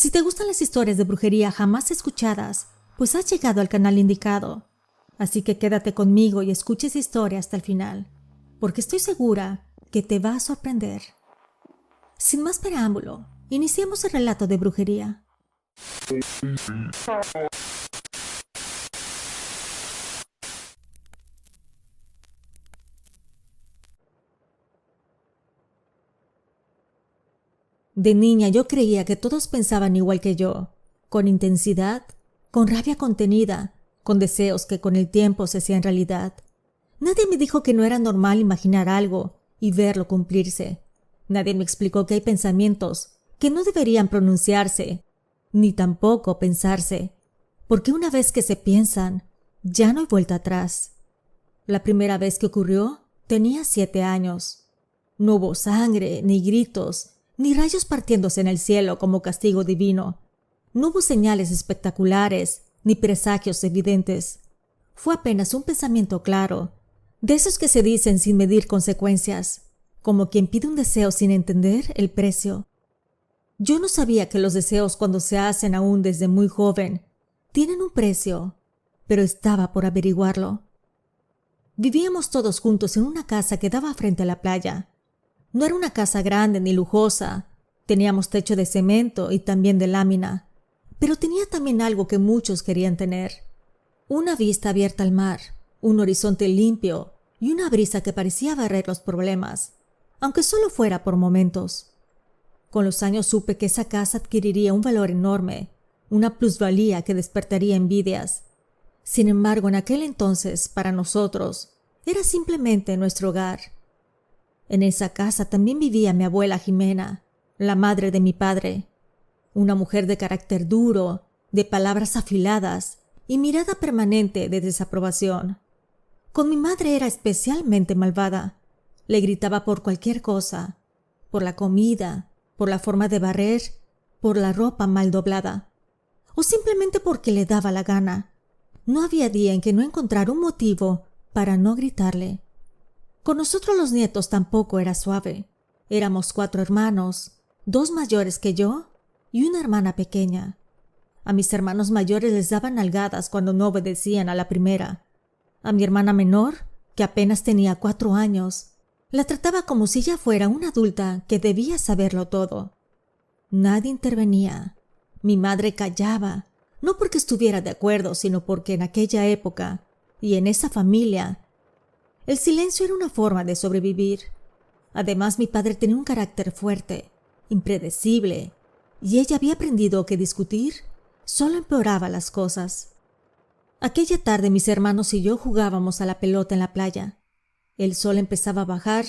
Si te gustan las historias de brujería jamás escuchadas, pues has llegado al canal indicado. Así que quédate conmigo y escucha esa historia hasta el final, porque estoy segura que te va a sorprender. Sin más preámbulo, iniciemos el relato de brujería. De niña yo creía que todos pensaban igual que yo, con intensidad, con rabia contenida, con deseos que con el tiempo se hacían realidad. Nadie me dijo que no era normal imaginar algo y verlo cumplirse. Nadie me explicó que hay pensamientos que no deberían pronunciarse, ni tampoco pensarse, porque una vez que se piensan, ya no hay vuelta atrás. La primera vez que ocurrió, tenía 7 años. No hubo sangre, ni gritos, ni rayos partiéndose en el cielo como castigo divino. No hubo señales espectaculares, ni presagios evidentes. Fue apenas un pensamiento claro, de esos que se dicen sin medir consecuencias, como quien pide un deseo sin entender el precio. Yo no sabía que los deseos, cuando se hacen aún desde muy joven, tienen un precio, pero estaba por averiguarlo. Vivíamos todos juntos en una casa que daba frente a la playa. No era una casa grande ni lujosa, teníamos techo de cemento y también de lámina, pero tenía también algo que muchos querían tener: una vista abierta al mar, un horizonte limpio y una brisa que parecía barrer los problemas, aunque solo fuera por momentos. Con los años supe que esa casa adquiriría un valor enorme, una plusvalía que despertaría envidias. Sin embargo, en aquel entonces, para nosotros, era simplemente nuestro hogar. En esa casa también vivía mi abuela Jimena, la madre de mi padre, una mujer de carácter duro, de palabras afiladas y mirada permanente de desaprobación. Con mi madre era especialmente malvada. Le gritaba por cualquier cosa, por la comida, por la forma de barrer, por la ropa mal doblada, o simplemente porque le daba la gana. No había día en que no encontrara un motivo para no gritarle. Con nosotros los nietos tampoco era suave. Éramos 4 hermanos, 2 mayores que yo y una hermana pequeña. A mis hermanos mayores les daban nalgadas cuando no obedecían a la primera. A mi hermana menor, que apenas tenía 4 años, la trataba como si ella fuera una adulta que debía saberlo todo. Nadie intervenía. Mi madre callaba, no porque estuviera de acuerdo, sino porque en aquella época y en esa familia, el silencio era una forma de sobrevivir. Además, mi padre tenía un carácter fuerte, impredecible, y ella había aprendido que discutir solo empeoraba las cosas. Aquella tarde mis hermanos y yo jugábamos a la pelota en la playa. El sol empezaba a bajar,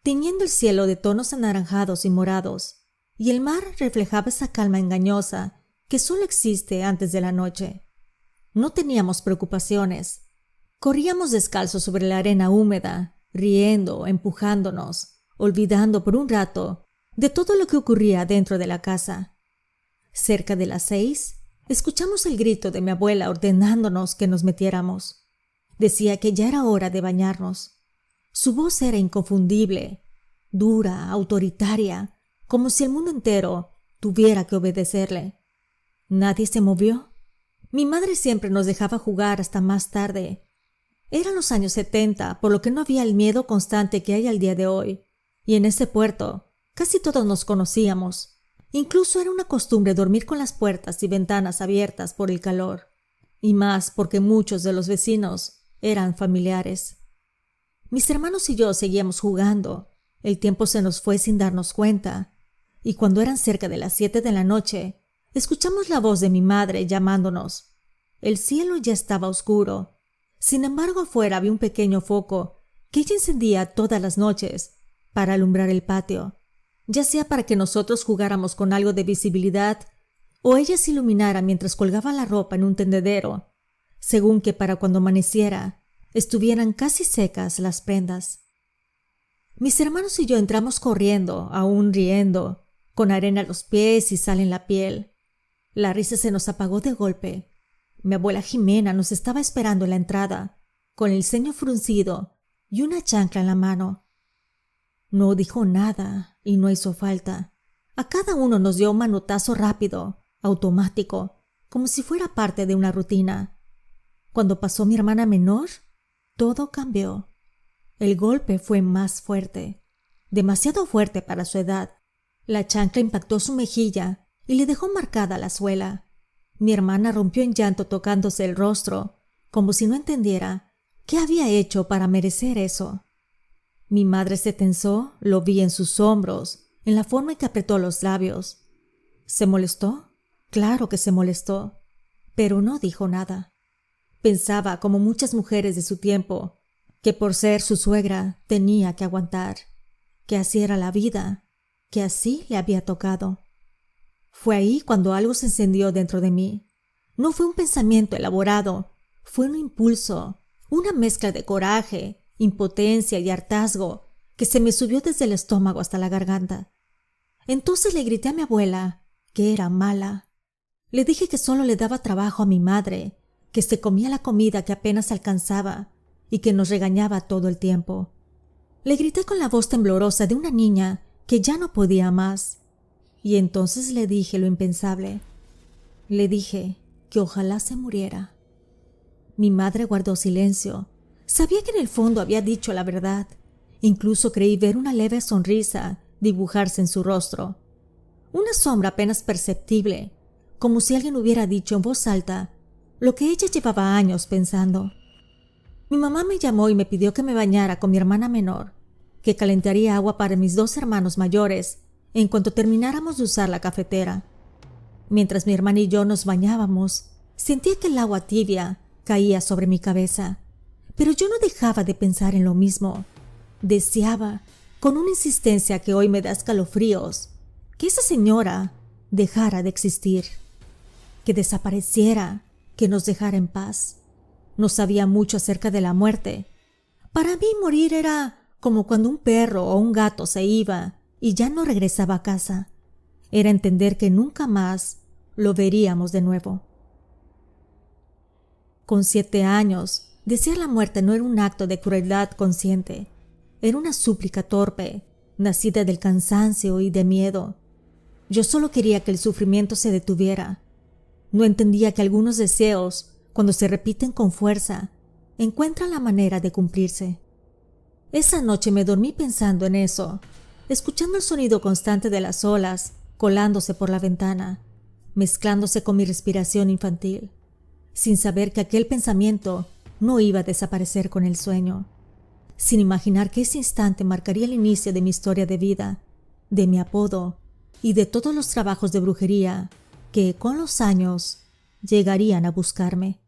tiñendo el cielo de tonos anaranjados y morados, y el mar reflejaba esa calma engañosa que solo existe antes de la noche. No teníamos preocupaciones. Corríamos descalzos sobre la arena húmeda, riendo, empujándonos, olvidando por un rato de todo lo que ocurría dentro de la casa. Cerca de las 6, escuchamos el grito de mi abuela ordenándonos que nos metiéramos. Decía que ya era hora de bañarnos. Su voz era inconfundible, dura, autoritaria, como si el mundo entero tuviera que obedecerle. Nadie se movió. Mi madre siempre nos dejaba jugar hasta más tarde. Eran los años 70, por lo que no había el miedo constante que hay al día de hoy, y en ese puerto casi todos nos conocíamos. Incluso era una costumbre dormir con las puertas y ventanas abiertas por el calor, y más porque muchos de los vecinos eran familiares. Mis hermanos y yo seguíamos jugando. El tiempo se nos fue sin darnos cuenta, y cuando eran cerca de las 7 de la noche, escuchamos la voz de mi madre llamándonos. El cielo ya estaba oscuro. Sin embargo, afuera había un pequeño foco que ella encendía todas las noches para alumbrar el patio, ya sea para que nosotros jugáramos con algo de visibilidad o ella se iluminara mientras colgaba la ropa en un tendedero, según que para cuando amaneciera estuvieran casi secas las prendas. Mis hermanos y yo entramos corriendo, aún riendo, con arena a los pies y sal en la piel. La risa se nos apagó de golpe. Mi abuela Jimena nos estaba esperando en la entrada, con el ceño fruncido y una chancla en la mano. No dijo nada y no hizo falta. A cada uno nos dio un manotazo rápido, automático, como si fuera parte de una rutina. Cuando pasó mi hermana menor, todo cambió. El golpe fue más fuerte, demasiado fuerte para su edad. La chancla impactó su mejilla y le dejó marcada la suela. Mi hermana rompió en llanto tocándose el rostro, como si no entendiera qué había hecho para merecer eso. Mi madre se tensó, lo vi en sus hombros, en la forma en que apretó los labios. ¿Se molestó? Claro que se molestó, pero no dijo nada. Pensaba, como muchas mujeres de su tiempo, que por ser su suegra tenía que aguantar, que así era la vida, que así le había tocado. Fue ahí cuando algo se encendió dentro de mí. No fue un pensamiento elaborado, fue un impulso, una mezcla de coraje, impotencia y hartazgo que se me subió desde el estómago hasta la garganta. Entonces le grité a mi abuela que era mala. Le dije que solo le daba trabajo a mi madre, que se comía la comida que apenas alcanzaba y que nos regañaba todo el tiempo. Le grité con la voz temblorosa de una niña que ya no podía más. Y entonces le dije lo impensable. Le dije que ojalá se muriera. Mi madre guardó silencio. Sabía que en el fondo había dicho la verdad. Incluso creí ver una leve sonrisa dibujarse en su rostro. Una sombra apenas perceptible, como si alguien hubiera dicho en voz alta lo que ella llevaba años pensando. Mi mamá me llamó y me pidió que me bañara con mi hermana menor, que calentaría agua para mis 2 hermanos mayores en cuanto termináramos de usar la cafetera. Mientras mi hermana y yo nos bañábamos, sentía que el agua tibia caía sobre mi cabeza, pero yo no dejaba de pensar en lo mismo. Deseaba, con una insistencia que hoy me da escalofríos, que esa señora dejara de existir, que desapareciera, que nos dejara en paz. No sabía mucho acerca de la muerte. Para mí morir era como cuando un perro o un gato se iba y ya no regresaba a casa. Era entender que nunca más lo veríamos de nuevo. Con 7 años, desear la muerte no era un acto de crueldad consciente. Era una súplica torpe, nacida del cansancio y de miedo. Yo solo quería que el sufrimiento se detuviera. No entendía que algunos deseos, cuando se repiten con fuerza, encuentran la manera de cumplirse. Esa noche me dormí pensando en eso, escuchando el sonido constante de las olas colándose por la ventana, mezclándose con mi respiración infantil, sin saber que aquel pensamiento no iba a desaparecer con el sueño, sin imaginar que ese instante marcaría el inicio de mi historia de vida, de mi apodo y de todos los trabajos de brujería que, con los años, llegarían a buscarme.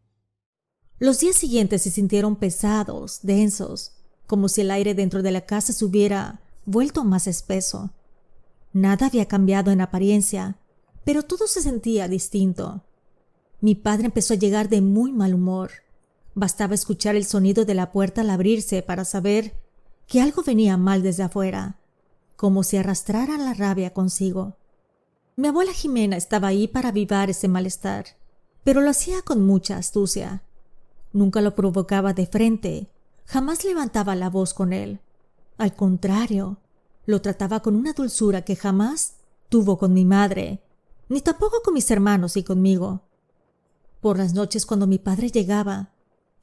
Los días siguientes se sintieron pesados, densos, como si el aire dentro de la casa se hubiera vuelto más espeso. Nada había cambiado en apariencia, pero todo se sentía distinto. Mi padre empezó a llegar de muy mal humor. Bastaba escuchar el sonido de la puerta al abrirse para saber que algo venía mal desde afuera, como si arrastrara la rabia consigo. Mi abuela Jimena estaba ahí para avivar ese malestar, pero lo hacía con mucha astucia. Nunca lo provocaba de frente, jamás levantaba la voz con él. Al contrario, lo trataba con una dulzura que jamás tuvo con mi madre, ni tampoco con mis hermanos y conmigo. Por las noches cuando mi padre llegaba,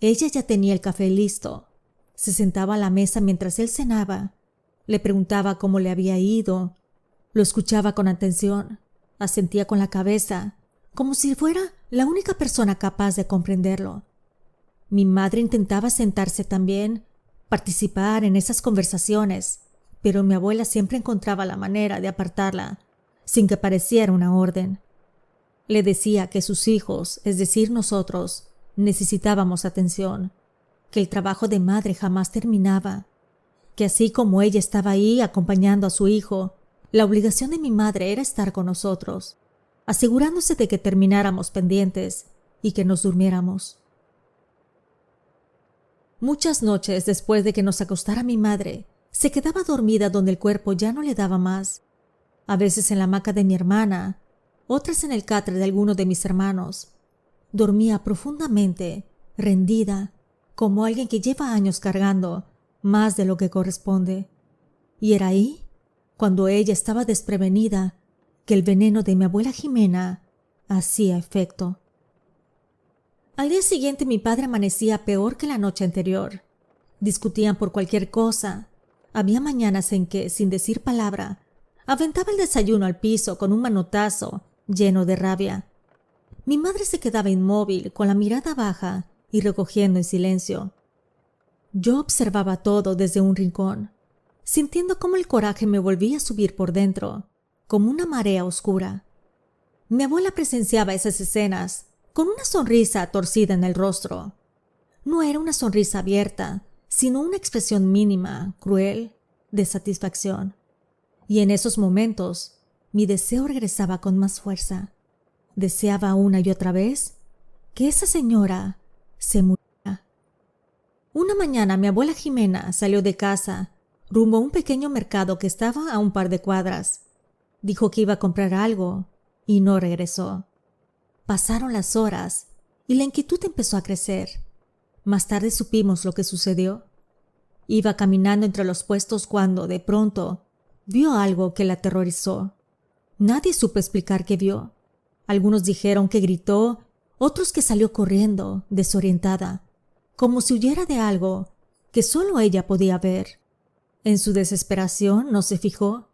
ella ya tenía el café listo. Se sentaba a la mesa mientras él cenaba. Le preguntaba cómo le había ido. Lo escuchaba con atención, asentía con la cabeza, como si fuera la única persona capaz de comprenderlo. Mi madre intentaba sentarse también, participar en esas conversaciones, pero mi abuela siempre encontraba la manera de apartarla, sin que pareciera una orden. Le decía que sus hijos, es decir, nosotros, necesitábamos atención, que el trabajo de madre jamás terminaba, que así como ella estaba ahí acompañando a su hijo, la obligación de mi madre era estar con nosotros, asegurándose de que termináramos pendientes y que nos durmiéramos. Muchas noches después de que nos acostara mi madre, se quedaba dormida donde el cuerpo ya no le daba más, a veces en la hamaca de mi hermana, otras en el catre de alguno de mis hermanos. Dormía profundamente, rendida, como alguien que lleva años cargando más de lo que corresponde. Y era ahí, cuando ella estaba desprevenida, que el veneno de mi abuela Jimena hacía efecto. Al día siguiente mi padre amanecía peor que la noche anterior. Discutían por cualquier cosa. Había mañanas en que, sin decir palabra, aventaba el desayuno al piso con un manotazo lleno de rabia. Mi madre se quedaba inmóvil, con la mirada baja y recogiendo en silencio. Yo observaba todo desde un rincón, sintiendo cómo el coraje me volvía a subir por dentro, como una marea oscura. Mi abuela presenciaba esas escenas con una sonrisa torcida en el rostro. No era una sonrisa abierta, sino una expresión mínima, cruel, de satisfacción. Y en esos momentos, mi deseo regresaba con más fuerza. Deseaba una y otra vez que esa señora se muriera. Una mañana mi abuela Jimena salió de casa rumbo a un pequeño mercado que estaba a un par de cuadras. Dijo que iba a comprar algo y no regresó. Pasaron las horas y la inquietud empezó a crecer. Más tarde supimos lo que sucedió. Iba caminando entre los puestos cuando, de pronto, vio algo que la aterrorizó. Nadie supo explicar qué vio. Algunos dijeron que gritó, otros que salió corriendo, desorientada, como si huyera de algo que solo ella podía ver. En su desesperación no se fijó.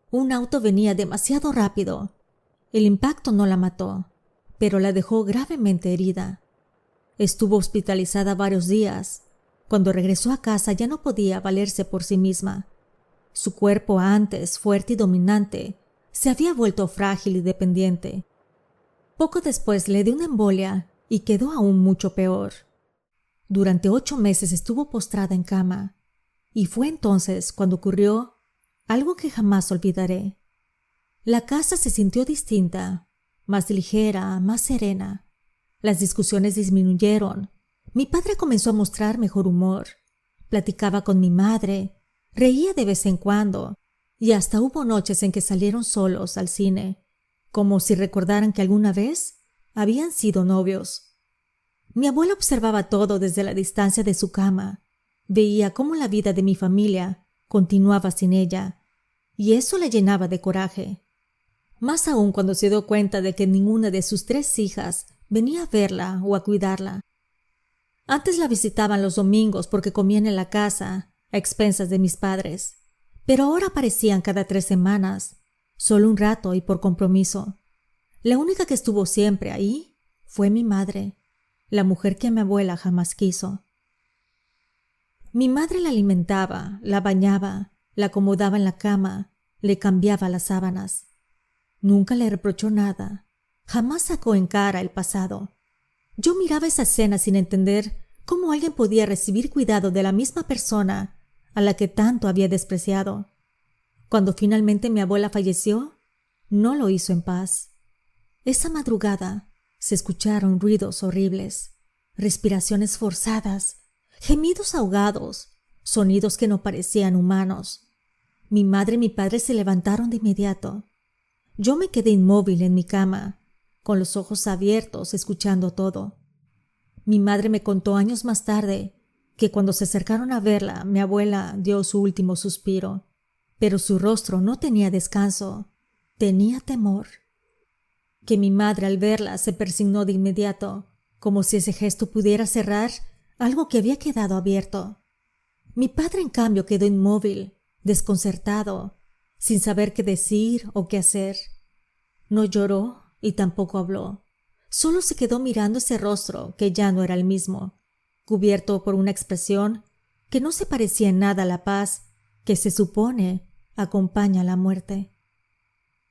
Un auto venía demasiado rápido. El impacto no la mató, pero la dejó gravemente herida. Estuvo hospitalizada varios días. Cuando regresó a casa ya no podía valerse por sí misma. Su cuerpo, antes fuerte y dominante, se había vuelto frágil y dependiente. Poco después le dio una embolia y quedó aún mucho peor. Durante 8 meses estuvo postrada en cama, y fue entonces cuando ocurrió algo que jamás olvidaré. La casa se sintió distinta, más ligera, más serena. Las discusiones disminuyeron. Mi padre comenzó a mostrar mejor humor. Platicaba con mi madre, reía de vez en cuando, y hasta hubo noches en que salieron solos al cine, como si recordaran que alguna vez habían sido novios. Mi abuela observaba todo desde la distancia de su cama. Veía cómo la vida de mi familia continuaba sin ella, y eso la llenaba de coraje. Más aún cuando se dio cuenta de que ninguna de sus 3 hijas venía a verla o a cuidarla. Antes la visitaban los domingos porque comían en la casa, a expensas de mis padres, pero ahora aparecían cada 3 semanas, solo un rato y por compromiso. La única que estuvo siempre ahí fue mi madre, la mujer que mi abuela jamás quiso. Mi madre la alimentaba, la bañaba, la acomodaba en la cama, le cambiaba las sábanas. Nunca le reprochó nada, jamás sacó en cara el pasado. Yo miraba esa escena sin entender cómo alguien podía recibir cuidado de la misma persona a la que tanto había despreciado. Cuando finalmente mi abuela falleció, no lo hizo en paz. Esa madrugada se escucharon ruidos horribles, respiraciones forzadas, gemidos ahogados, sonidos que no parecían humanos. Mi madre y mi padre se levantaron de inmediato. Yo me quedé inmóvil en mi cama, con los ojos abiertos, escuchando todo. Mi madre me contó años más tarde que cuando se acercaron a verla, mi abuela dio su último suspiro, pero su rostro no tenía descanso, tenía temor. Que mi madre al verla se persignó de inmediato, como si ese gesto pudiera cerrar algo que había quedado abierto. Mi padre, en cambio, quedó inmóvil, desconcertado, sin saber qué decir o qué hacer. No lloró y tampoco habló. Solo se quedó mirando ese rostro que ya no era el mismo, cubierto por una expresión que no se parecía en nada a la paz que se supone acompaña a la muerte.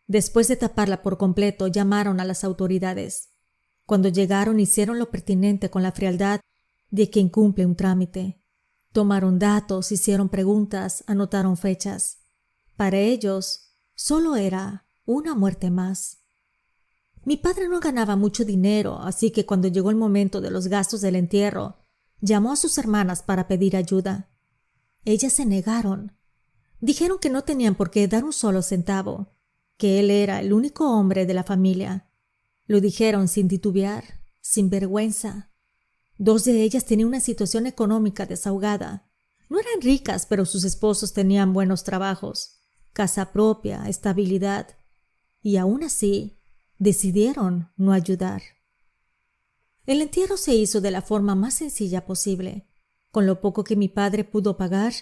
Después de taparla por completo, llamaron a las autoridades. Cuando llegaron, hicieron lo pertinente con la frialdad de quien cumple un trámite. Tomaron datos, hicieron preguntas, anotaron fechas. Para ellos, solo era una muerte más. Mi padre no ganaba mucho dinero, así que cuando llegó el momento de los gastos del entierro, llamó a sus hermanas para pedir ayuda. Ellas se negaron. Dijeron que no tenían por qué dar un solo centavo, que él era el único hombre de la familia. Lo dijeron sin titubear, sin vergüenza. 2 de ellas tenían una situación económica desahogada. No eran ricas, pero sus esposos tenían buenos trabajos, casa propia, estabilidad. Y aún así, decidieron no ayudar. El entierro se hizo de la forma más sencilla posible, con lo poco que mi padre pudo pagar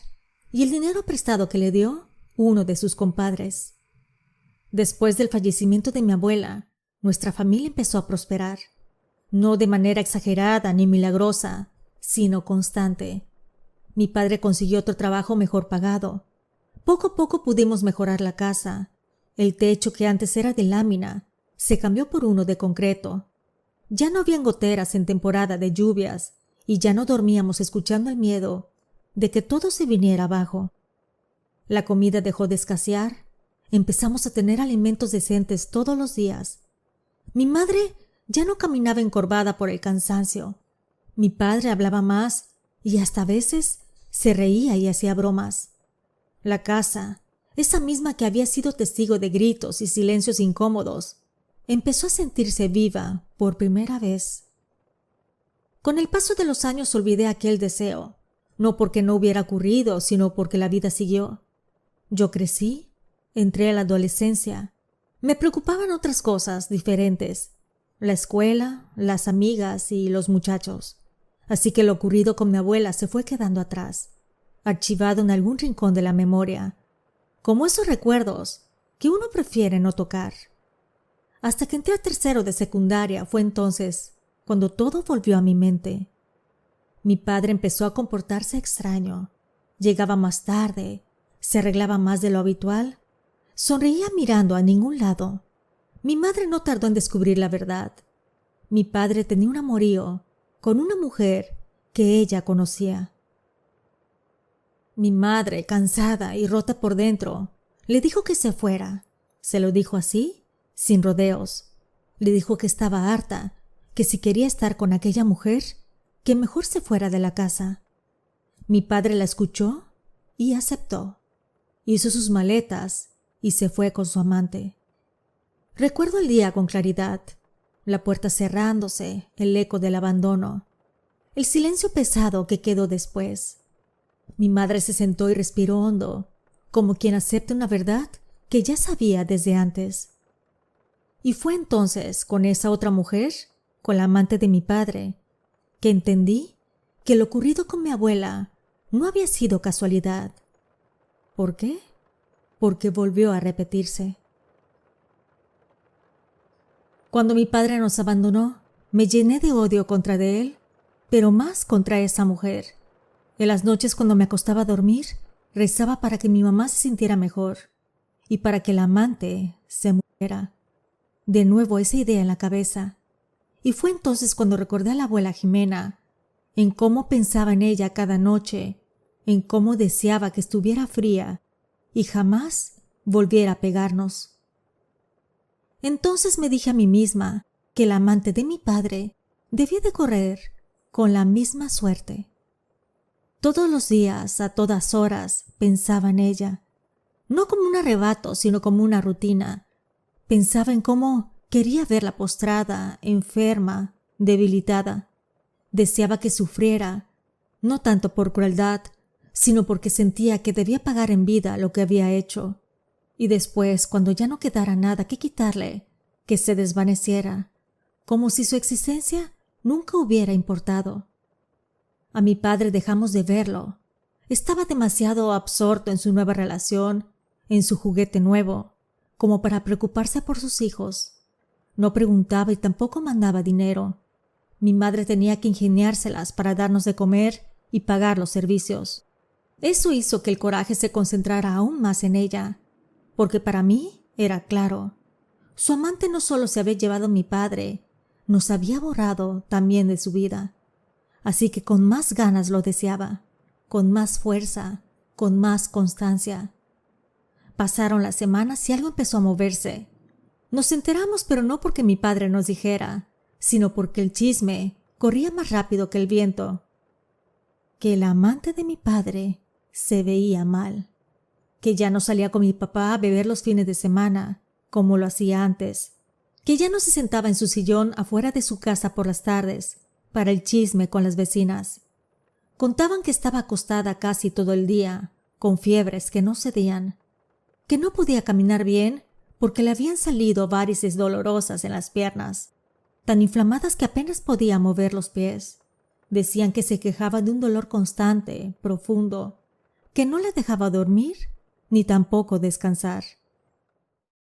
y el dinero prestado que le dio uno de sus compadres. Después del fallecimiento de mi abuela, nuestra familia empezó a prosperar, no de manera exagerada ni milagrosa, sino constante. Mi padre consiguió otro trabajo mejor pagado. Poco a poco pudimos mejorar la casa. El techo, que antes era de lámina, se cambió por uno de concreto. Ya no habían goteras en temporada de lluvias y ya no dormíamos escuchando el miedo de que todo se viniera abajo. La comida dejó de escasear. Empezamos a tener alimentos decentes todos los días. Mi madre ya no caminaba encorvada por el cansancio. Mi padre hablaba más y hasta a veces se reía y hacía bromas. La casa, esa misma que había sido testigo de gritos y silencios incómodos, empezó a sentirse viva por primera vez. Con el paso de los años olvidé aquel deseo, no porque no hubiera ocurrido, sino porque la vida siguió. Yo crecí, entré a la adolescencia. Me preocupaban otras cosas diferentes, la escuela, las amigas y los muchachos. Así que lo ocurrido con mi abuela se fue quedando atrás, archivado en algún rincón de la memoria, como esos recuerdos que uno prefiere no tocar. Hasta que entré a tercero de secundaria fue entonces cuando todo volvió a mi mente. Mi padre empezó a comportarse extraño. Llegaba más tarde, se arreglaba más de lo habitual, sonreía mirando a ningún lado. Mi madre no tardó en descubrir la verdad. Mi padre tenía un amorío con una mujer que ella conocía. Mi madre, cansada y rota por dentro, le dijo que se fuera. Se lo dijo así, sin rodeos. Le dijo que estaba harta, que si quería estar con aquella mujer, que mejor se fuera de la casa. Mi padre la escuchó y aceptó. Hizo sus maletas y se fue con su amante. Recuerdo el día con claridad, la puerta cerrándose, el eco del abandono, el silencio pesado que quedó después. Mi madre se sentó y respiró hondo, como quien acepta una verdad que ya sabía desde antes. Y fue entonces con esa otra mujer, con la amante de mi padre, que entendí que lo ocurrido con mi abuela no había sido casualidad. ¿Por qué? Porque volvió a repetirse. Cuando mi padre nos abandonó, me llené de odio contra de él, pero más contra esa mujer. En las noches cuando me acostaba a dormir, rezaba para que mi mamá se sintiera mejor y para que la amante se muriera. De nuevo esa idea en la cabeza. Y fue entonces cuando recordé a la abuela Jimena, en cómo pensaba en ella cada noche, en cómo deseaba que estuviera fría y jamás volviera a pegarnos. Entonces me dije a mí misma que la amante de mi padre debía de correr con la misma suerte. Todos los días, a todas horas, pensaba en ella, no como un arrebato, sino como una rutina. Pensaba en cómo quería verla postrada, enferma, debilitada. Deseaba que sufriera, no tanto por crueldad, sino porque sentía que debía pagar en vida lo que había hecho. Y después, cuando ya no quedara nada que quitarle, que se desvaneciera, como si su existencia nunca hubiera importado. A mi padre dejamos de verlo. Estaba demasiado absorto en su nueva relación, en su juguete nuevo, como para preocuparse por sus hijos. No preguntaba y tampoco mandaba dinero. Mi madre tenía que ingeniárselas para darnos de comer y pagar los servicios. Eso hizo que el coraje se concentrara aún más en ella, porque para mí era claro. Su amante no solo se había llevado a mi padre, nos había borrado también de su vida. Así que con más ganas lo deseaba, con más fuerza, con más constancia. Pasaron las semanas y algo empezó a moverse. Nos enteramos, pero no porque mi padre nos dijera, sino porque el chisme corría más rápido que el viento. Que el amante de mi padre se veía mal. Que ya no salía con mi papá a beber los fines de semana, como lo hacía antes. Que ya no se sentaba en su sillón afuera de su casa por las tardes, para el chisme con las vecinas. Contaban que estaba acostada casi todo el día, con fiebres que no cedían, que no podía caminar bien porque le habían salido varices dolorosas en las piernas, tan inflamadas que apenas podía mover los pies. Decían que se quejaba de un dolor constante, profundo, que no le dejaba dormir ni tampoco descansar.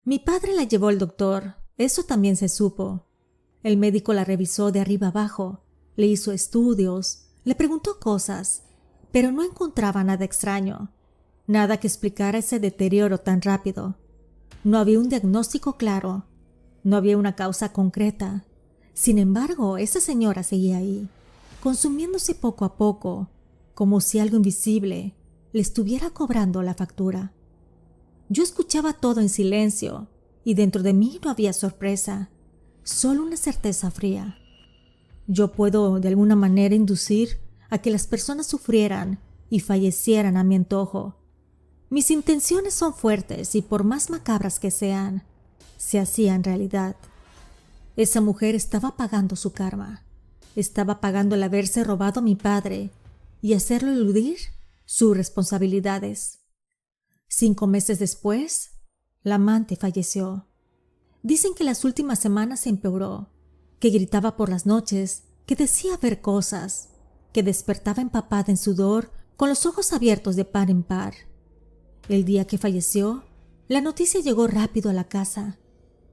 Mi padre la llevó al doctor, eso también se supo. El médico la revisó de arriba abajo, le hizo estudios, le preguntó cosas, pero no encontraba nada extraño, nada que explicara ese deterioro tan rápido. No había un diagnóstico claro, no había una causa concreta. Sin embargo, esa señora seguía ahí, consumiéndose poco a poco, como si algo invisible le estuviera cobrando la factura. Yo escuchaba todo en silencio y dentro de mí no había sorpresa, solo una certeza fría. Yo puedo de alguna manera inducir a que las personas sufrieran y fallecieran a mi antojo. Mis intenciones son fuertes y por más macabras que sean, se hacían realidad. Esa mujer estaba pagando su karma, estaba pagando el haberse robado a mi padre y hacerlo eludir sus responsabilidades. 5 meses después, la amante falleció. Dicen que las últimas semanas se empeoró, que gritaba por las noches, que decía ver cosas, que despertaba empapada en sudor con los ojos abiertos de par en par. El día que falleció, la noticia llegó rápido a la casa.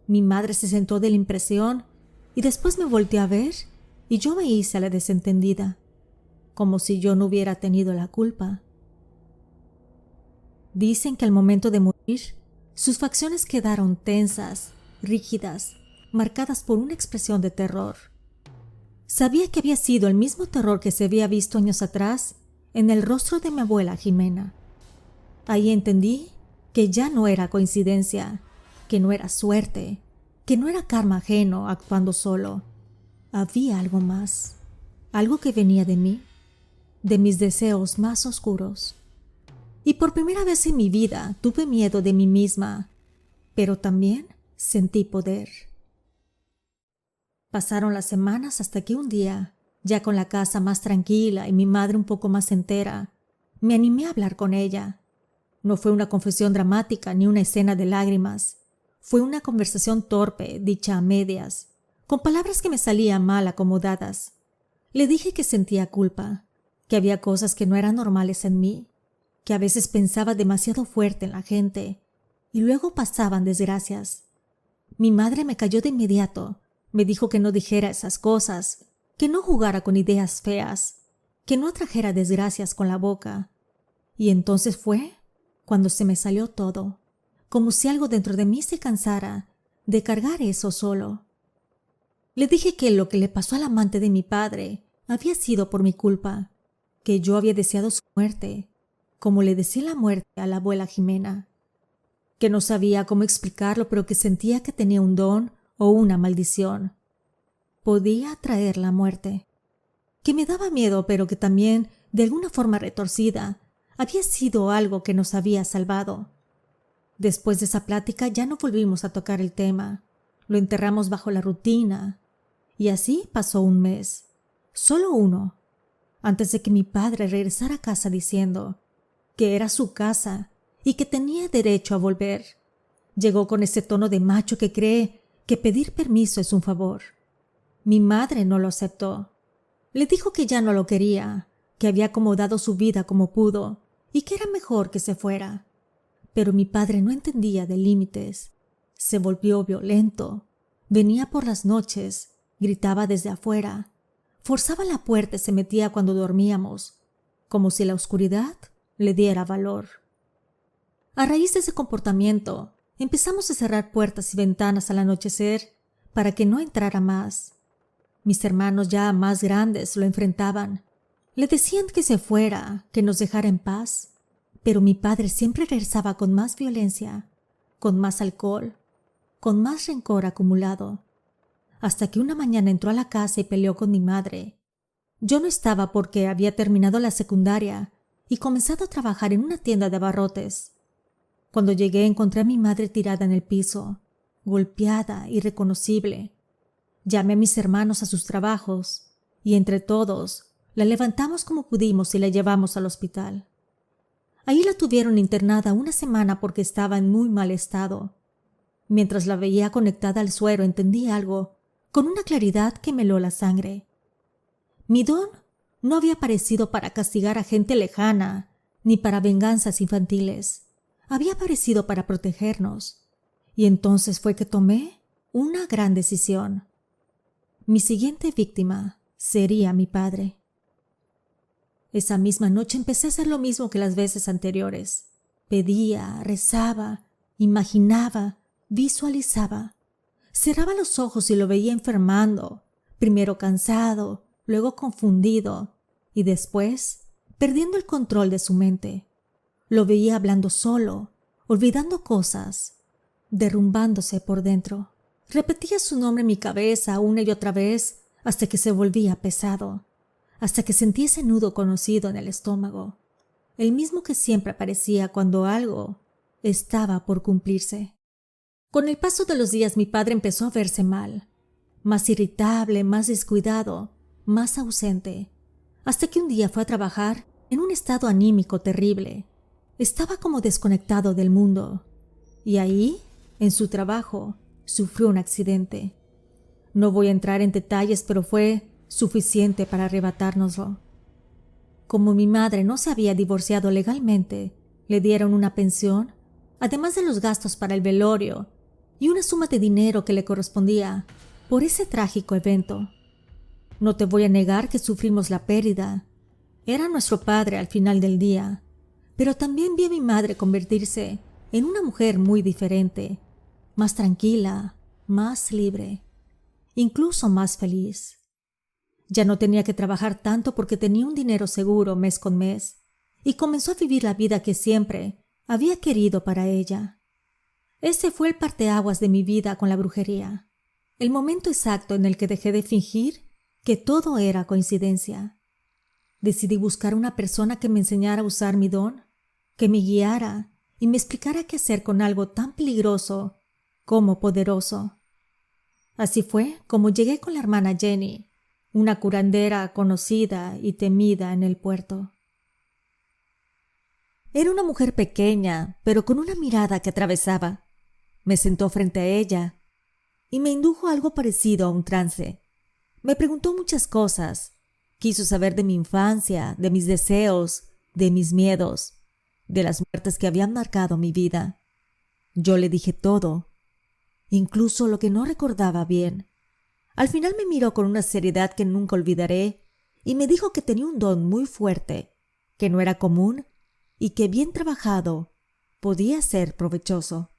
Mi madre se sentó de la impresión y después me volteó a ver y yo me hice a la desentendida, como si yo no hubiera tenido la culpa. Dicen que al momento de morir, sus facciones quedaron tensas, rígidas, marcadas por una expresión de terror. Sabía que había sido el mismo terror que se había visto años atrás en el rostro de mi abuela Jimena. Ahí entendí que ya no era coincidencia, que no era suerte, que no era karma ajeno actuando solo. Había algo más, algo que venía de mí, de mis deseos más oscuros. Y por primera vez en mi vida tuve miedo de mí misma, pero también sentí poder. Pasaron las semanas hasta que un día, ya con la casa más tranquila y mi madre un poco más entera, me animé a hablar con ella. No fue una confesión dramática ni una escena de lágrimas. Fue una conversación torpe, dicha a medias, con palabras que me salían mal acomodadas. Le dije que sentía culpa, que había cosas que no eran normales en mí, que a veces pensaba demasiado fuerte en la gente y luego pasaban desgracias. Mi madre me cayó de inmediato, me dijo que no dijera esas cosas, que no jugara con ideas feas, que no atrajera desgracias con la boca. Y entonces fue cuando se me salió todo, como si algo dentro de mí se cansara de cargar eso solo. Le dije que lo que le pasó al amante de mi padre había sido por mi culpa, que yo había deseado su muerte, como le deseé la muerte a la abuela Jimena, que no sabía cómo explicarlo, pero que sentía que tenía un don o una maldición. Podía atraer la muerte, que me daba miedo, pero que también, de alguna forma retorcida, había sido algo que nos había salvado. Después de esa plática ya no volvimos a tocar el tema, lo enterramos bajo la rutina, y así pasó un mes, solo uno, antes de que mi padre regresara a casa diciendo que era su casa y que tenía derecho a volver. Llegó con ese tono de macho que cree que pedir permiso es un favor. Mi madre no lo aceptó. Le dijo que ya no lo quería, que había acomodado su vida como pudo y que era mejor que se fuera. Pero mi padre no entendía de límites. Se volvió violento. Venía por las noches, gritaba desde afuera, forzaba la puerta y se metía cuando dormíamos, como si la oscuridad le diera valor. A raíz de ese comportamiento, empezamos a cerrar puertas y ventanas al anochecer para que no entrara más. Mis hermanos ya más grandes lo enfrentaban. Le decían que se fuera, que nos dejara en paz, pero mi padre siempre regresaba con más violencia, con más alcohol, con más rencor acumulado, hasta que una mañana entró a la casa y peleó con mi madre. Yo no estaba porque había terminado la secundaria y comenzado a trabajar en una tienda de abarrotes. Cuando llegué encontré a mi madre tirada en el piso, golpeada, irreconocible. Llamé a mis hermanos a sus trabajos y entre todos la levantamos como pudimos y la llevamos al hospital. Ahí la tuvieron internada una semana porque estaba en muy mal estado. Mientras la veía conectada al suero entendí algo con una claridad que me heló la sangre. Mi don no había aparecido para castigar a gente lejana ni para venganzas infantiles. Había aparecido para protegernos. Y entonces fue que tomé una gran decisión. Mi siguiente víctima sería mi padre. Esa misma noche empecé a hacer lo mismo que las veces anteriores. Pedía, rezaba, imaginaba, visualizaba. Cerraba los ojos y lo veía enfermando, primero cansado, luego confundido y después perdiendo el control de su mente. Lo veía hablando solo, olvidando cosas, derrumbándose por dentro. Repetía su nombre en mi cabeza una y otra vez hasta que se volvía pesado, hasta que sentí ese nudo conocido en el estómago, el mismo que siempre aparecía cuando algo estaba por cumplirse. Con el paso de los días mi padre empezó a verse mal, más irritable, más descuidado, más ausente, hasta que un día fue a trabajar en un estado anímico terrible. Estaba como desconectado del mundo, y ahí, en su trabajo, sufrió un accidente. No voy a entrar en detalles, pero fue suficiente para arrebatárnoslo. Como mi madre no se había divorciado legalmente, le dieron una pensión, además de los gastos para el velorio y una suma de dinero que le correspondía por ese trágico evento. No te voy a negar que sufrimos la pérdida. Era nuestro padre al final del día, pero también vi a mi madre convertirse en una mujer muy diferente, más tranquila, más libre, incluso más feliz. Ya no tenía que trabajar tanto porque tenía un dinero seguro mes con mes y comenzó a vivir la vida que siempre había querido para ella. Ese fue el parteaguas de mi vida con la brujería, el momento exacto en el que dejé de fingir que todo era coincidencia. Decidí buscar una persona que me enseñara a usar mi don, que me guiara y me explicara qué hacer con algo tan peligroso como poderoso. Así fue como llegué con la hermana Jenny, una curandera conocida y temida en el puerto. Era una mujer pequeña, pero con una mirada que atravesaba. Me sentó frente a ella y me indujo a algo parecido a un trance. Me preguntó muchas cosas. Quiso saber de mi infancia, de mis deseos, de mis miedos, de las muertes que habían marcado mi vida. Yo le dije todo, incluso lo que no recordaba bien. Al final me miró con una seriedad que nunca olvidaré y me dijo que tenía un don muy fuerte, que no era común y que bien trabajado podía ser provechoso.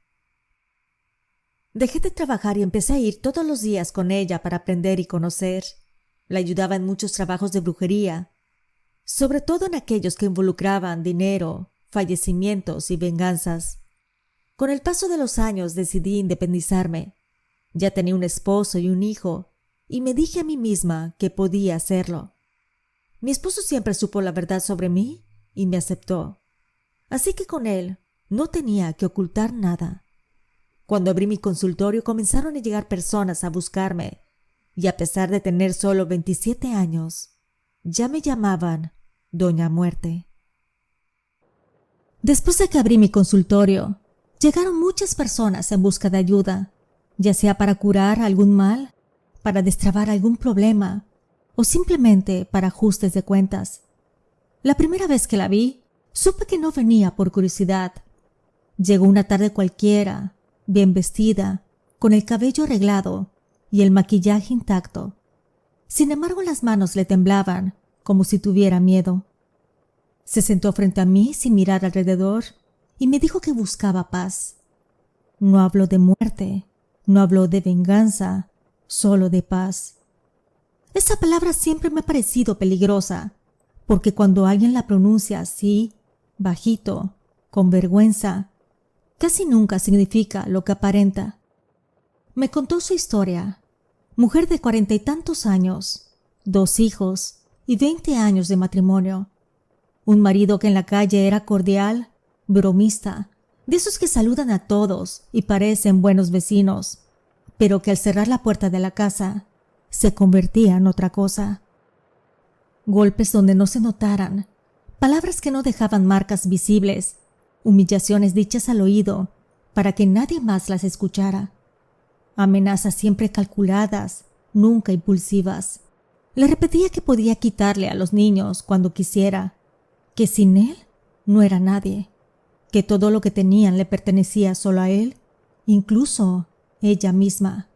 Dejé de trabajar y empecé a ir todos los días con ella para aprender y conocer. La ayudaba en muchos trabajos de brujería, sobre todo en aquellos que involucraban dinero, fallecimientos y venganzas. Con el paso de los años decidí independizarme. Ya tenía un esposo y un hijo, y me dije a mí misma que podía hacerlo. Mi esposo siempre supo la verdad sobre mí y me aceptó. Así que con él no tenía que ocultar nada. Cuando abrí mi consultorio comenzaron a llegar personas a buscarme, y a pesar de tener solo 27 años, ya me llamaban Doña Muerte. Después de que abrí mi consultorio, llegaron muchas personas en busca de ayuda, ya sea para curar algún mal, para destrabar algún problema o simplemente para ajustes de cuentas. La primera vez que la vi, supe que no venía por curiosidad. Llegó una tarde cualquiera, bien vestida, con el cabello arreglado y el maquillaje intacto. Sin embargo, las manos le temblaban como si tuviera miedo. Se sentó frente a mí sin mirar alrededor y me dijo que buscaba paz. No habló de muerte, no habló de venganza, solo de paz. Esa palabra siempre me ha parecido peligrosa, porque cuando alguien la pronuncia así, bajito, con vergüenza, casi nunca significa lo que aparenta. Me contó su historia. Mujer de 40 y tantos años, 2 hijos y 20 años de matrimonio. Un marido que en la calle era cordial, bromista, de esos que saludan a todos y parecen buenos vecinos, pero que al cerrar la puerta de la casa se convertía en otra cosa. Golpes donde no se notaran, palabras que no dejaban marcas visibles, humillaciones dichas al oído para que nadie más las escuchara. Amenazas siempre calculadas, nunca impulsivas. Le repetía que podía quitarle a los niños cuando quisiera, que sin él no era nadie, que todo lo que tenían le pertenecía solo a él, incluso ella misma.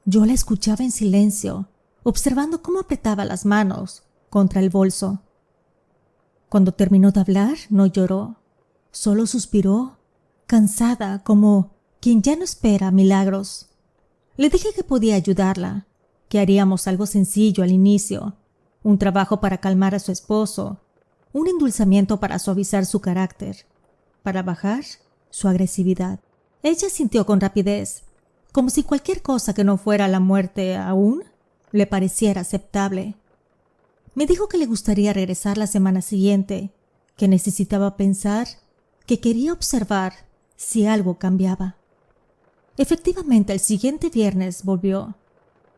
Yo la escuchaba en silencio, observando cómo apretaba las manos contra el bolso. Cuando terminó de hablar, no lloró, solo suspiró, cansada como quien ya no espera milagros. Le dije que podía ayudarla, que haríamos algo sencillo al inicio, un trabajo para calmar a su esposo, un endulzamiento para suavizar su carácter, para bajar su agresividad. Ella sintió con rapidez, como si cualquier cosa que no fuera la muerte aún le pareciera aceptable. Me dijo que le gustaría regresar la semana siguiente, que necesitaba pensar, que quería observar si algo cambiaba. Efectivamente, el siguiente viernes volvió.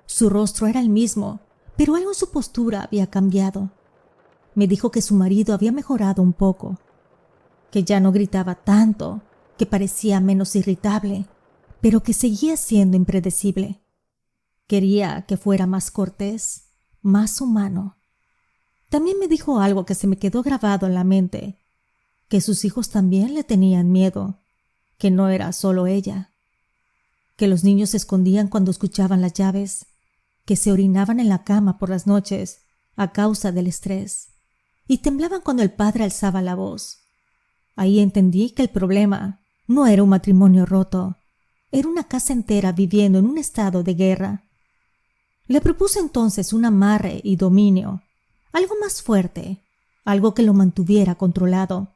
Su rostro era el mismo, pero algo en su postura había cambiado. Me dijo que su marido había mejorado un poco, que ya no gritaba tanto, que parecía menos irritable, pero que seguía siendo impredecible. Quería que fuera más cortés, más humano. También me dijo algo que se me quedó grabado en la mente, que sus hijos también le tenían miedo, que no era solo ella, que los niños se escondían cuando escuchaban las llaves, que se orinaban en la cama por las noches a causa del estrés y temblaban cuando el padre alzaba la voz. Ahí entendí que el problema no era un matrimonio roto, era una casa entera viviendo en un estado de guerra. Le propuse entonces un amarre y dominio, algo más fuerte, algo que lo mantuviera controlado,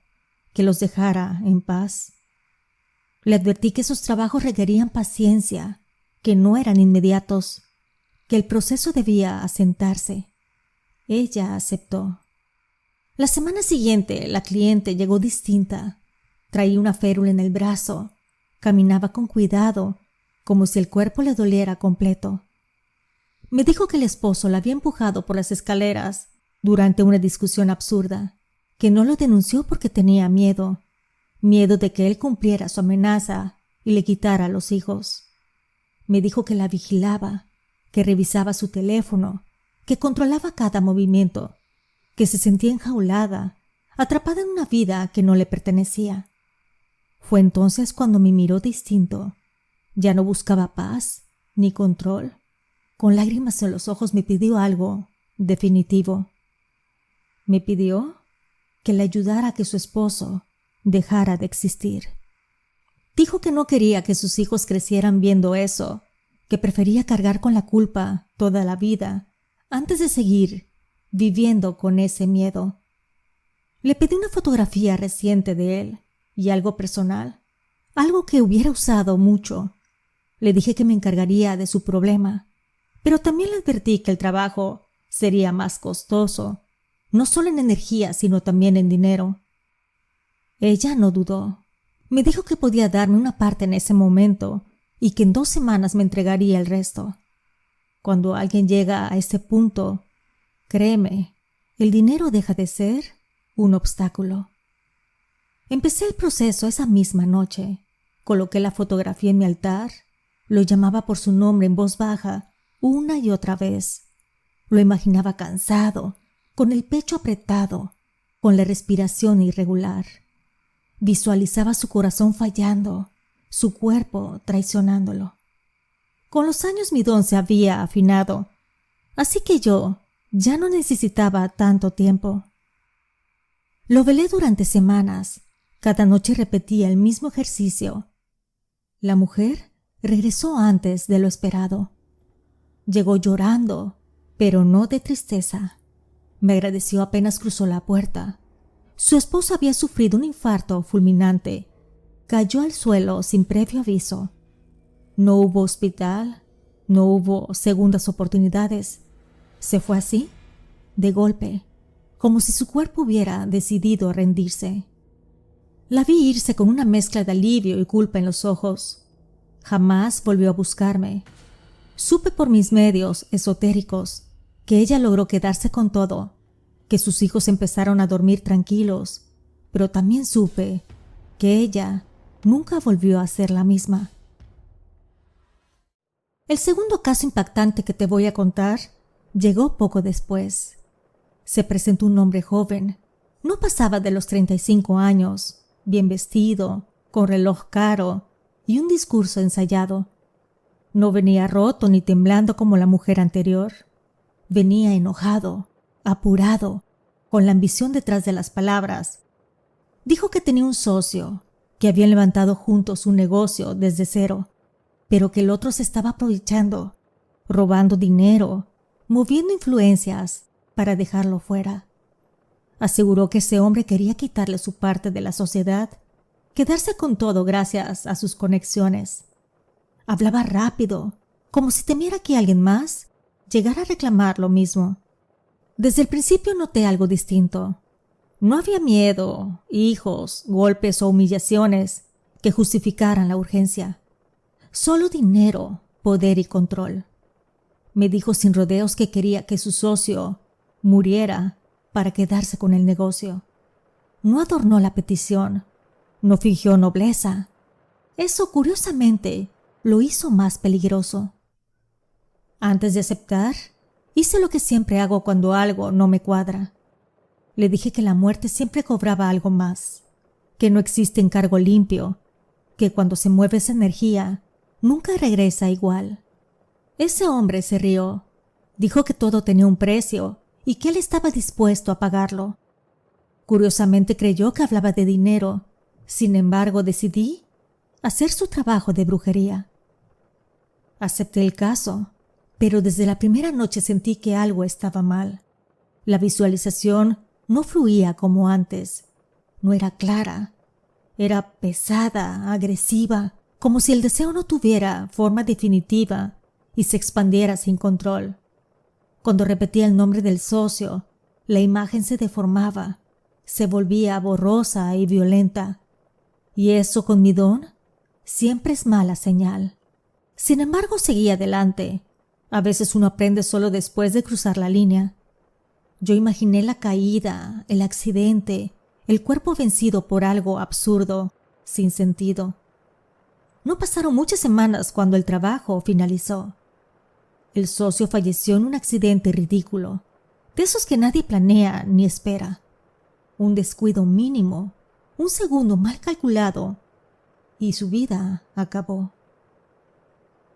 que los dejara en paz. Le advertí que esos trabajos requerían paciencia, que no eran inmediatos, que el proceso debía asentarse. Ella aceptó. La semana siguiente la cliente llegó distinta. Traía una férula en el brazo, caminaba con cuidado, como si el cuerpo le doliera completo. Me dijo que el esposo la había empujado por las escaleras durante una discusión absurda, que no lo denunció porque tenía miedo de que él cumpliera su amenaza y le quitara a los hijos. Me dijo que la vigilaba, que revisaba su teléfono, que controlaba cada movimiento, que se sentía enjaulada, atrapada en una vida que no le pertenecía. Fue entonces cuando me miró distinto. Ya no buscaba paz ni control. Con lágrimas en los ojos me pidió algo definitivo. Me pidió que le ayudara a que su esposo dejara de existir. Dijo que no quería que sus hijos crecieran viendo eso, que prefería cargar con la culpa toda la vida antes de seguir viviendo con ese miedo. Le pedí una fotografía reciente de él y algo personal, algo que hubiera usado mucho. Le dije que me encargaría de su problema, pero también le advertí que el trabajo sería más costoso, no solo en energía, sino también en dinero. Ella no dudó. Me dijo que podía darme una parte en ese momento y que en 2 semanas me entregaría el resto. Cuando alguien llega a ese punto, créeme, el dinero deja de ser un obstáculo. Empecé el proceso esa misma noche. Coloqué la fotografía en mi altar, lo llamaba por su nombre en voz baja una y otra vez. Lo imaginaba cansado, con el pecho apretado, con la respiración irregular. Visualizaba su corazón fallando, su cuerpo traicionándolo. Con los años mi don se había afinado, así que yo ya no necesitaba tanto tiempo. Lo velé durante semanas. Cada noche repetía el mismo ejercicio. La mujer regresó antes de lo esperado. Llegó llorando, pero no de tristeza. Me agradeció apenas cruzó la puerta. Su esposo había sufrido un infarto fulminante. Cayó al suelo sin previo aviso. No hubo hospital, no hubo segundas oportunidades. Se fue así, de golpe, como si su cuerpo hubiera decidido rendirse. La vi irse con una mezcla de alivio y culpa en los ojos. Jamás volvió a buscarme. Supe por mis medios esotéricos que ella logró quedarse con todo, que sus hijos empezaron a dormir tranquilos, pero también supe que ella nunca volvió a ser la misma. El segundo caso impactante que te voy a contar llegó poco después. Se presentó un hombre joven, no pasaba de los 35 años, bien vestido, con reloj caro y un discurso ensayado. No venía roto ni temblando como la mujer anterior. Venía enojado, apurado, con la ambición detrás de las palabras. Dijo que tenía un socio, que habían levantado juntos un negocio desde cero, pero que el otro se estaba aprovechando, robando dinero, moviendo influencias para dejarlo fuera. Aseguró que ese hombre quería quitarle su parte de la sociedad, quedarse con todo gracias a sus conexiones. Hablaba rápido, como si temiera que alguien más llegara a reclamar lo mismo. Desde el principio noté algo distinto. No había miedo, hijos, golpes o humillaciones que justificaran la urgencia. Solo dinero, poder y control. Me dijo sin rodeos que quería que su socio muriera para quedarse con el negocio. No adornó la petición, no fingió nobleza. Eso, curiosamente, lo hizo más peligroso. Antes de aceptar, hice lo que siempre hago cuando algo no me cuadra. Le dije que la muerte siempre cobraba algo más, que no existe encargo limpio, que cuando se mueve esa energía, nunca regresa igual. Ese hombre se rió, dijo que todo tenía un precio y que él estaba dispuesto a pagarlo. Curiosamente creyó que hablaba de dinero, sin embargo decidí hacer su trabajo de brujería. Acepté el caso, pero desde la primera noche sentí que algo estaba mal. La visualización no fluía como antes, no era clara, era pesada, agresiva, como si el deseo no tuviera forma definitiva y se expandiera sin control. Cuando repetía el nombre del socio, la imagen se deformaba, se volvía borrosa y violenta. Y eso con mi don siempre es mala señal. Sin embargo, seguí adelante. A veces uno aprende solo después de cruzar la línea. Yo imaginé la caída, el accidente, el cuerpo vencido por algo absurdo, sin sentido. No pasaron muchas semanas cuando el trabajo finalizó. El socio falleció en un accidente ridículo, de esos que nadie planea ni espera. Un descuido mínimo, un segundo mal calculado, y su vida acabó.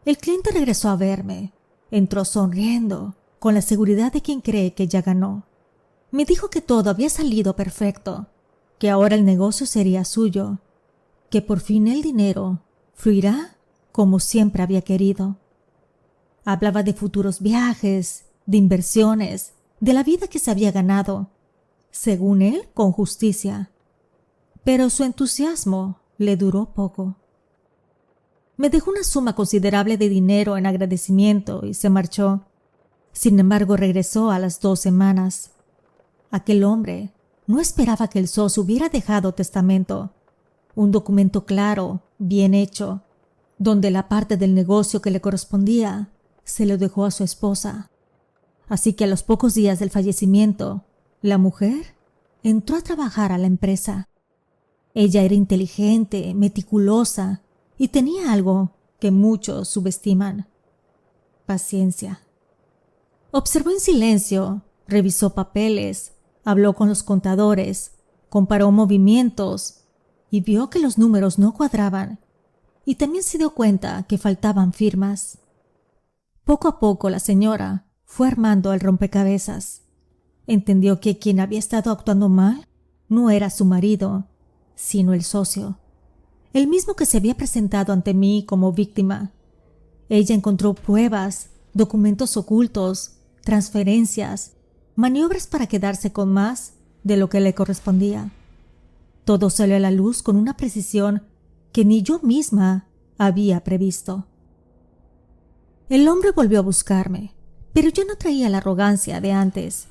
El cliente regresó a verme. Entró sonriendo, con la seguridad de quien cree que ya ganó. Me dijo que todo había salido perfecto, que ahora el negocio sería suyo, que por fin el dinero fluirá como siempre había querido. Hablaba de futuros viajes, de inversiones, de la vida que se había ganado, según él, con justicia. Pero su entusiasmo le duró poco. Me dejó una suma considerable de dinero en agradecimiento y se marchó. Sin embargo, regresó a las 2 semanas. Aquel hombre no esperaba que el socio hubiera dejado testamento, un documento claro, bien hecho, donde la parte del negocio que le correspondía se lo dejó a su esposa. Así que a los pocos días del fallecimiento, la mujer entró a trabajar a la empresa. Ella era inteligente, meticulosa y tenía algo que muchos subestiman: paciencia. Observó en silencio, revisó papeles, habló con los contadores, comparó movimientos y vio que los números no cuadraban, y también se dio cuenta que faltaban firmas. Poco a poco la señora fue armando el rompecabezas. Entendió que quien había estado actuando mal no era su marido, sino el socio, el mismo que se había presentado ante mí como víctima. Ella encontró pruebas, documentos ocultos, transferencias, maniobras para quedarse con más de lo que le correspondía. Todo salió a la luz con una precisión que ni yo misma había previsto. El hombre volvió a buscarme, pero ya no traía la arrogancia de antes.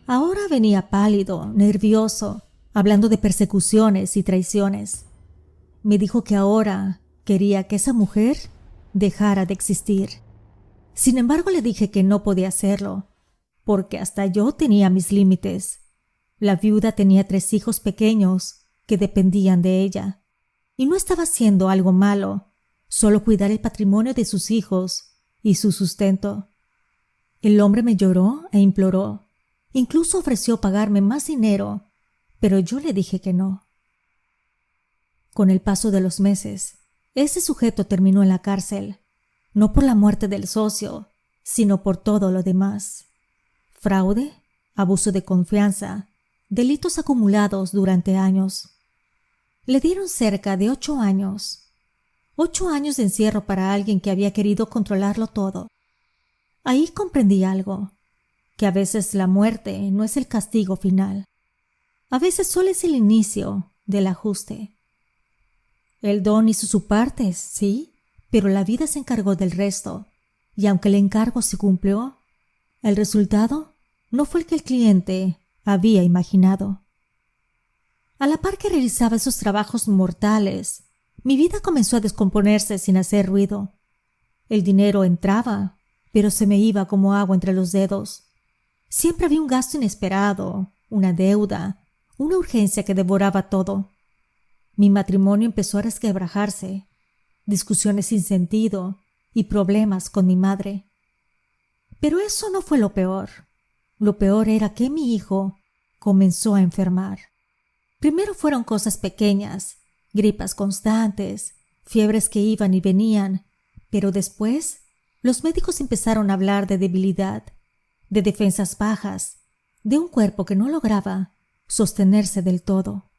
Ahora venía pálido, nervioso, hablando de persecuciones y traiciones. Me dijo que ahora quería que esa mujer dejara de existir. Sin embargo, le dije que no podía hacerlo, porque hasta yo tenía mis límites. La viuda tenía 3 hijos pequeños que dependían de ella. Y no estaba haciendo algo malo, solo cuidar el patrimonio de sus hijos y su sustento. El hombre me lloró e imploró. Incluso ofreció pagarme más dinero, pero yo le dije que no. Con el paso de los meses, ese sujeto terminó en la cárcel, no por la muerte del socio, sino por todo lo demás. Fraude, abuso de confianza, delitos acumulados durante años. Le dieron cerca de 8 años. 8 años de encierro para alguien que había querido controlarlo todo. Ahí comprendí algo, que a veces la muerte no es el castigo final. A veces solo es el inicio del ajuste. El don hizo su parte, sí, pero la vida se encargó del resto, y aunque el encargo se cumplió, el resultado no fue el que el cliente había imaginado. A la par que realizaba esos trabajos mortales, mi vida comenzó a descomponerse sin hacer ruido. El dinero entraba, pero se me iba como agua entre los dedos. Siempre había un gasto inesperado, una deuda, una urgencia que devoraba todo. Mi matrimonio empezó a resquebrajarse, discusiones sin sentido y problemas con mi madre. Pero eso no fue lo peor. Lo peor era que mi hijo comenzó a enfermar. Primero fueron cosas pequeñas, gripas constantes, fiebres que iban y venían, pero después los médicos empezaron a hablar de debilidad, de defensas bajas, de un cuerpo que no lograba sostenerse del todo.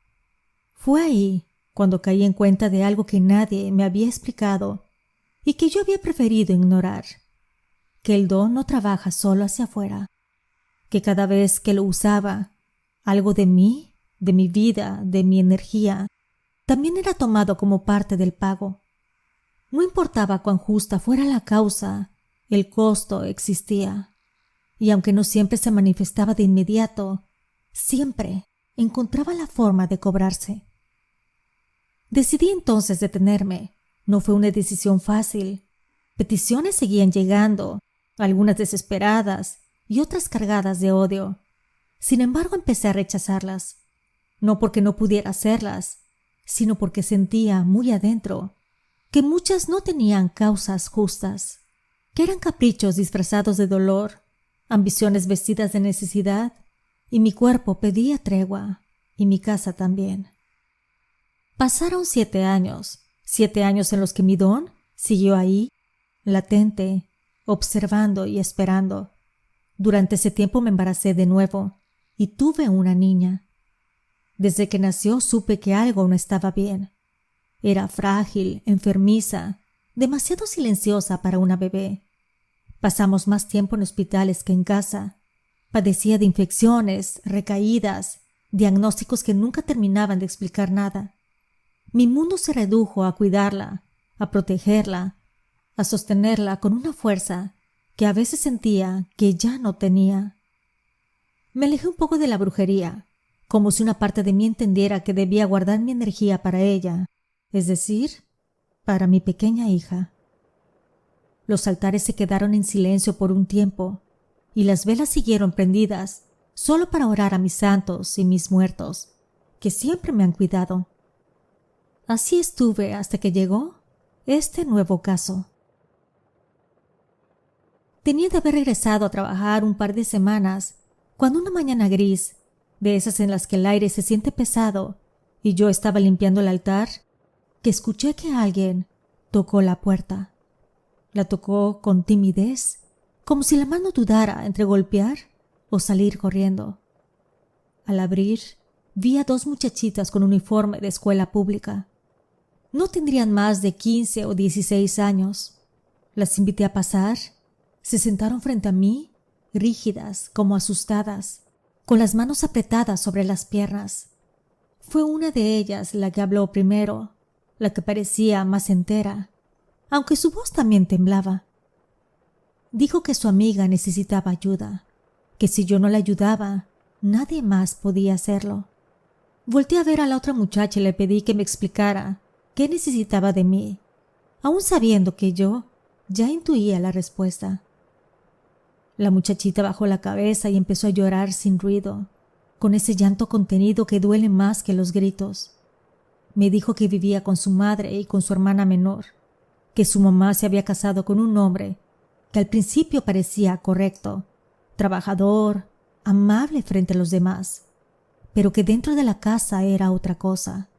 Fue ahí cuando caí en cuenta de algo que nadie me había explicado y que yo había preferido ignorar, que el don no trabaja solo hacia afuera, que cada vez que lo usaba, algo de mí, de mi vida, de mi energía, también era tomado como parte del pago. No importaba cuán justa fuera la causa, el costo existía, y aunque no siempre se manifestaba de inmediato, siempre encontraba la forma de cobrarse. Decidí entonces detenerme. No fue una decisión fácil. Peticiones seguían llegando, algunas desesperadas y otras cargadas de odio. Sin embargo, empecé a rechazarlas, no porque no pudiera hacerlas, sino porque sentía muy adentro que muchas no tenían causas justas, que eran caprichos disfrazados de dolor, ambiciones vestidas de necesidad, y mi cuerpo pedía tregua, y mi casa también. Pasaron 7 años, 7 años en los que mi don siguió ahí, latente, observando y esperando. Durante ese tiempo me embaracé de nuevo y tuve una niña. Desde que nació supe que algo no estaba bien. Era frágil, enfermiza, demasiado silenciosa para una bebé. Pasamos más tiempo en hospitales que en casa. Padecía de infecciones, recaídas, diagnósticos que nunca terminaban de explicar nada. Mi mundo se redujo a cuidarla, a protegerla, a sostenerla con una fuerza que a veces sentía que ya no tenía. Me alejé un poco de la brujería, como si una parte de mí entendiera que debía guardar mi energía para ella, es decir, para mi pequeña hija. Los altares se quedaron en silencio por un tiempo, y las velas siguieron prendidas solo para orar a mis santos y mis muertos, que siempre me han cuidado. Así estuve hasta que llegó este nuevo caso. Tenía de haber regresado a trabajar un par de semanas cuando una mañana gris, de esas en las que el aire se siente pesado, y yo estaba limpiando el altar, que escuché que alguien tocó la puerta. La tocó con timidez, como si la mano dudara entre golpear o salir corriendo. Al abrir, vi a 2 muchachitas con uniforme de escuela pública. No tendrían más de 15 o 16 años. Las invité a pasar. Se sentaron frente a mí, rígidas, como asustadas, con las manos apretadas sobre las piernas. Fue una de ellas la que habló primero, la que parecía más entera, aunque su voz también temblaba. Dijo que su amiga necesitaba ayuda, que si yo no la ayudaba, nadie más podía hacerlo. Volté a ver a la otra muchacha y le pedí que me explicara qué necesitaba de mí, aun sabiendo que yo ya intuía la respuesta. La muchachita bajó la cabeza y empezó a llorar sin ruido, con ese llanto contenido que duele más que los gritos. Me dijo que vivía con su madre y con su hermana menor, que su mamá se había casado con un hombre que al principio parecía correcto, trabajador, amable frente a los demás, pero que dentro de la casa era otra cosa.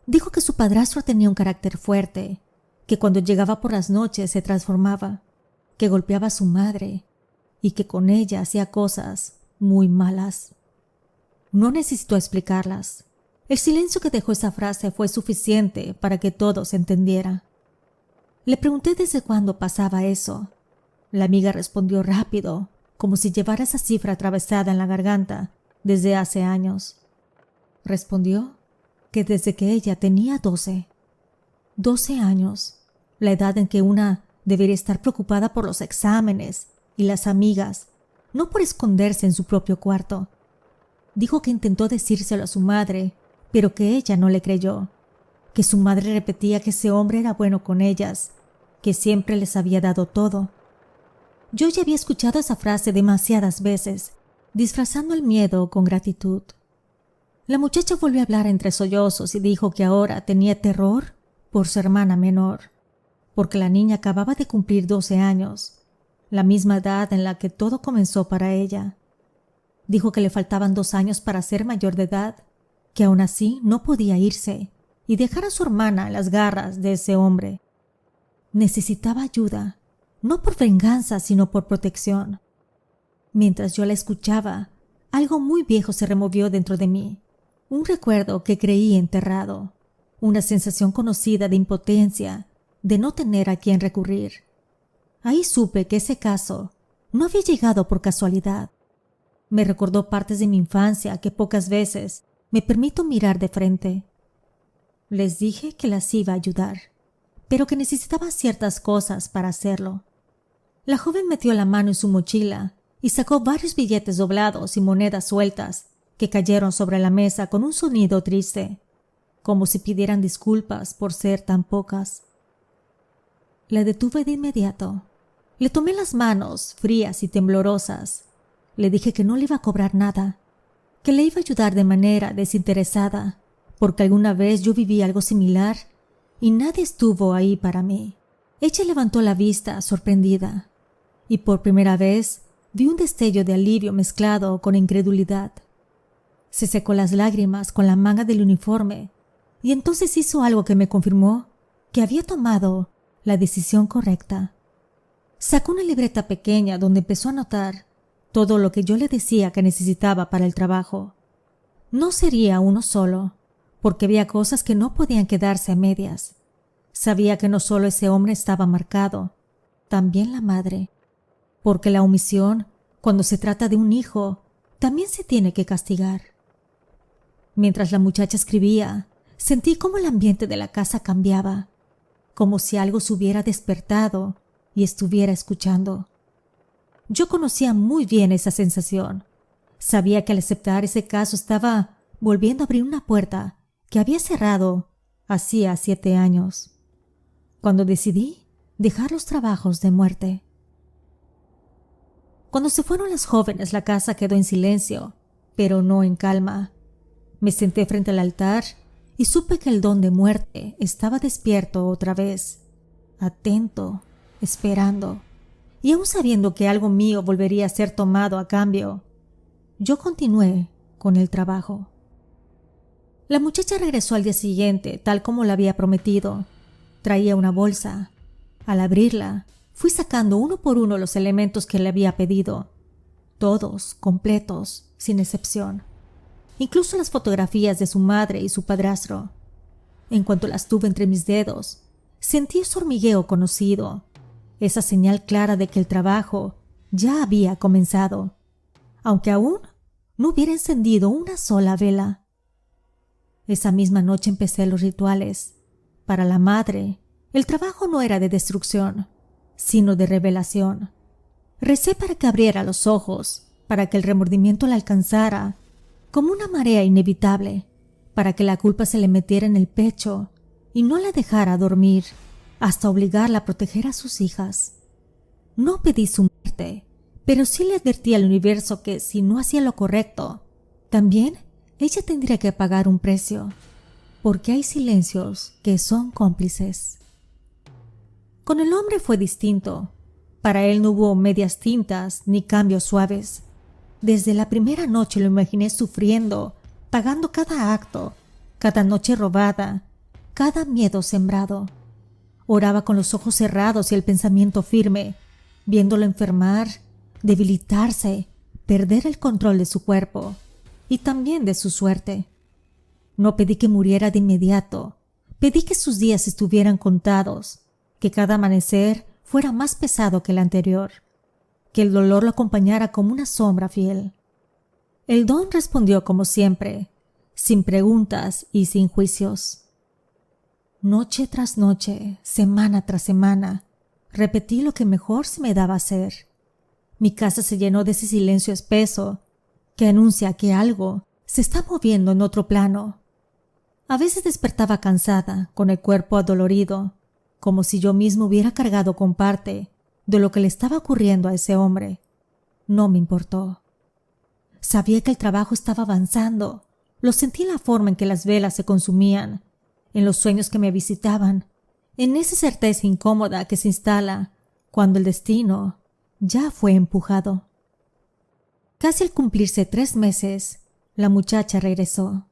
Dijo que su padrastro tenía un carácter fuerte, que cuando llegaba por las noches se transformaba, que golpeaba a su madre y que con ella hacía cosas muy malas. No necesitó explicarlas. El silencio que dejó esa frase fue suficiente para que todo se entendiera. Le pregunté desde cuándo pasaba eso. La amiga respondió rápido, como si llevara esa cifra atravesada en la garganta desde hace años. Respondió que desde que ella tenía 12. 12 años, la edad en que una debería estar preocupada por los exámenes y las amigas, no por esconderse en su propio cuarto. Dijo que intentó decírselo a su madre, pero que ella no le creyó, que su madre repetía que ese hombre era bueno con ellas, que siempre les había dado todo. Yo ya había escuchado esa frase demasiadas veces, disfrazando el miedo con gratitud. La muchacha volvió a hablar entre sollozos y dijo que ahora tenía terror por su hermana menor, porque la niña acababa de cumplir 12 años, la misma edad en la que todo comenzó para ella. Dijo que le faltaban 2 años para ser mayor de edad, que aún así no podía irse y dejar a su hermana en las garras de ese hombre. Necesitaba ayuda, no por venganza, sino por protección. Mientras yo la escuchaba, algo muy viejo se removió dentro de mí, un recuerdo que creí enterrado, una sensación conocida de impotencia, de no tener a quién recurrir. Ahí supe que ese caso no había llegado por casualidad. Me recordó partes de mi infancia que pocas veces me permito mirar de frente. Les dije que las iba a ayudar, pero que necesitaba ciertas cosas para hacerlo. La joven metió la mano en su mochila y sacó varios billetes doblados y monedas sueltas que cayeron sobre la mesa con un sonido triste, como si pidieran disculpas por ser tan pocas. La detuve de inmediato. Le tomé las manos, frías y temblorosas. Le dije que no le iba a cobrar nada, que le iba a ayudar de manera desinteresada, porque alguna vez yo viví algo similar y nadie estuvo ahí para mí. Ella levantó la vista, sorprendida, y por primera vez vi un destello de alivio mezclado con incredulidad. Se secó las lágrimas con la manga del uniforme y entonces hizo algo que me confirmó que había tomado la decisión correcta. Sacó una libreta pequeña donde empezó a anotar todo lo que yo le decía que necesitaba para el trabajo. No sería uno solo, porque había cosas que no podían quedarse a medias. Sabía que no solo ese hombre estaba marcado, también la madre, porque la omisión, cuando se trata de un hijo, también se tiene que castigar. Mientras la muchacha escribía, sentí cómo el ambiente de la casa cambiaba, como si algo se hubiera despertado y estuviera escuchando. Yo conocía muy bien esa sensación. Sabía que al aceptar ese caso estaba volviendo a abrir una puerta que había cerrado hacía 7 años, cuando decidí dejar los trabajos de muerte. Cuando se fueron las jóvenes, la casa quedó en silencio, pero no en calma. Me senté frente al altar y supe que el don de muerte estaba despierto otra vez, atento, esperando, y aún sabiendo que algo mío volvería a ser tomado a cambio. Yo continué con el trabajo. La muchacha regresó al día siguiente, tal como lo había prometido. Traía una bolsa. Al abrirla, fui sacando uno por uno los elementos que le había pedido, todos completos, sin excepción, incluso las fotografías de su madre y su padrastro. En cuanto las tuve entre mis dedos, sentí ese hormigueo conocido, esa señal clara de que el trabajo ya había comenzado, aunque aún no hubiera encendido una sola vela. Esa misma noche empecé los rituales. Para la madre, el trabajo no era de destrucción, sino de revelación. Recé para que abriera los ojos, para que el remordimiento la alcanzara como una marea inevitable, para que la culpa se le metiera en el pecho y no la dejara dormir, hasta obligarla a proteger a sus hijas. No pedí su muerte, pero sí le advertí al universo que si no hacía lo correcto, también ella tendría que pagar un precio. porque hay silencios que son cómplices. Con el hombre fue distinto. Para él no hubo medias tintas ni cambios suaves. Desde la primera noche lo imaginé sufriendo, pagando cada acto, cada noche robada, cada miedo sembrado. Oraba con los ojos cerrados y el pensamiento firme, viéndolo enfermar, debilitarse, perder el control de su cuerpo y también de su suerte. No pedí que muriera de inmediato, pedí que sus días estuvieran contados, que cada amanecer fuera más pesado que el anterior, que el dolor lo acompañara como una sombra fiel. El don respondió como siempre, sin preguntas y sin juicios. Noche tras noche, semana tras semana, repetí lo que mejor se me daba hacer. Mi casa se llenó de ese silencio espeso que anuncia que algo se está moviendo en otro plano. A veces despertaba cansada, con el cuerpo adolorido, como si yo mismo hubiera cargado con parte de lo que le estaba ocurriendo a ese hombre. No me importó. Sabía que el trabajo estaba avanzando. Lo sentí en la forma en que las velas se consumían, en los sueños que me visitaban, en esa certeza incómoda que se instala cuando el destino ya fue empujado. Casi al cumplirse 3 meses, la muchacha regresó.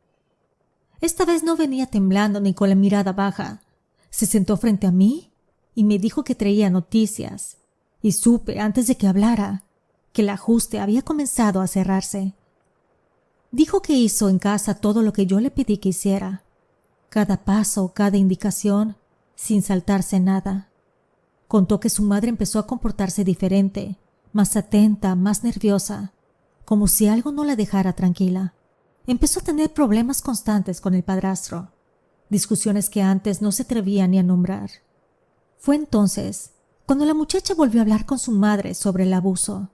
Esta vez no venía temblando ni con la mirada baja. Se sentó frente a mí y me dijo que traía noticias, y supe antes de que hablara que el ajuste había comenzado a cerrarse. Dijo que hizo en casa todo lo que yo le pedí que hiciera, cada paso, cada indicación, sin saltarse nada. Contó que su madre empezó a comportarse diferente, más atenta, más nerviosa, como si algo no la dejara tranquila. Empezó a tener problemas constantes con el padrastro, discusiones que antes no se atrevía ni a nombrar. Fue entonces cuando la muchacha volvió a hablar con su madre sobre el abuso,